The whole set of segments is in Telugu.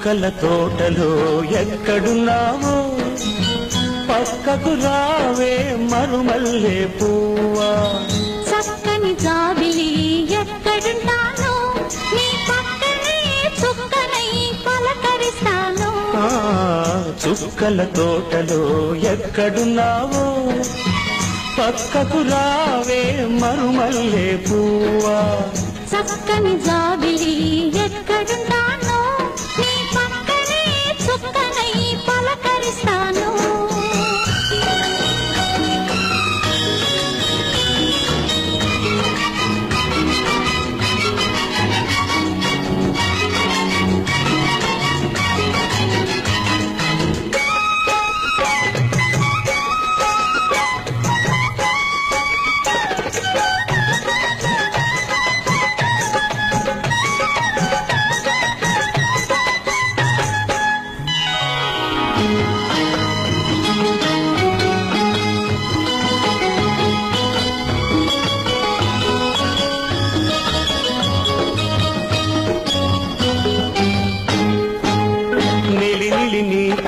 చుక్కల తోటలో ఎక్కడున్నావో పక్కకు రావే మరుమల్లె పువ్వా. చక్కని జాబిలి ఎక్కడున్నాను నీ పక్కనే చుక్కనై పలకరిస్తాను. చుక్కల తోటలో ఎక్కడున్నావో పక్కకు రావే మరుమల్లె పువ్వా. చక్కని జాబిలి ఎక్కడున్నాను నీ పక్కనే చుక్కనై పలకరిస్తాను.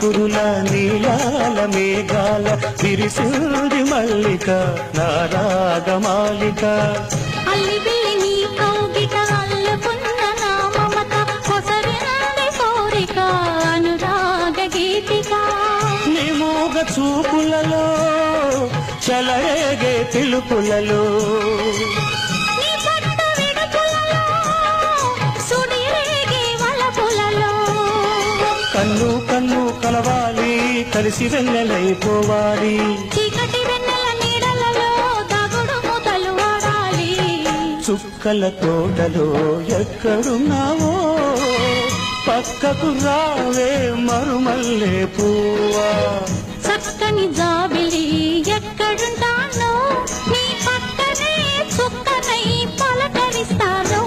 కురుల నీలాల మేఘాల విరిసింది మల్లిక నా రాగమాలిక. అల్లి బిల్లి నీ కౌగిట అల్లుకున్న నా మమత కొసరింది కోరిక అనురాగ గీతిక. నీ మూగ చూపులలో చలరేగే పిలుపులలో కన్ను కన్ను కలవాలి కలిసి వెన్నెలైపోవాలి. చీకటి వెన్నెల నీడలలో దాగుడు మూతలు వాడాలి. చుక్కల తోటలో ఎక్కడున్నావో పక్కకు రావే మరుమల్లె పువ్వా. చక్కని జాబిలి ఎక్కడుంటానో నీ పక్కనే చుక్కనై పలకరిస్తాను.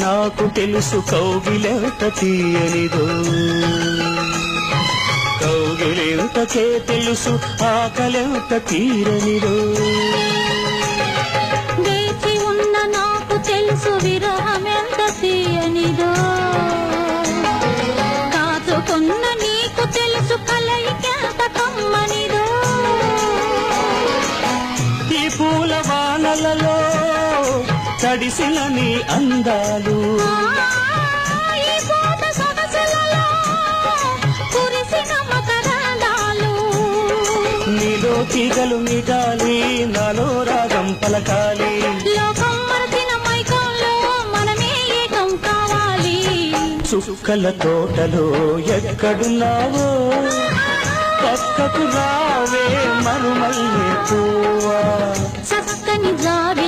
నాకు తెలుసు కౌగిలెంత తీయనిదో కౌగిలెంతకే తెలుసు ఆకలెంత తీరనిదో. వేచి ఉన్న నాకు తెలుసు విరహమెంత తీయనిదో కాచుకున్న నీకు తెలుసు కలయికెంత కమ్మనిదో. ఈ పూల వానలలో తడిసిన నీ అందాలు నీలో తీగలు మిగాలి నాలో రాగం పలకాలి. లోకం మరచిన మైకంలో మనమే ఏకం కావాలి. చుక్కల తోటలో ఎక్కడున్నావో పక్కకు రావే మరుమల్లె పువ్వా. చక్కని జాబిలి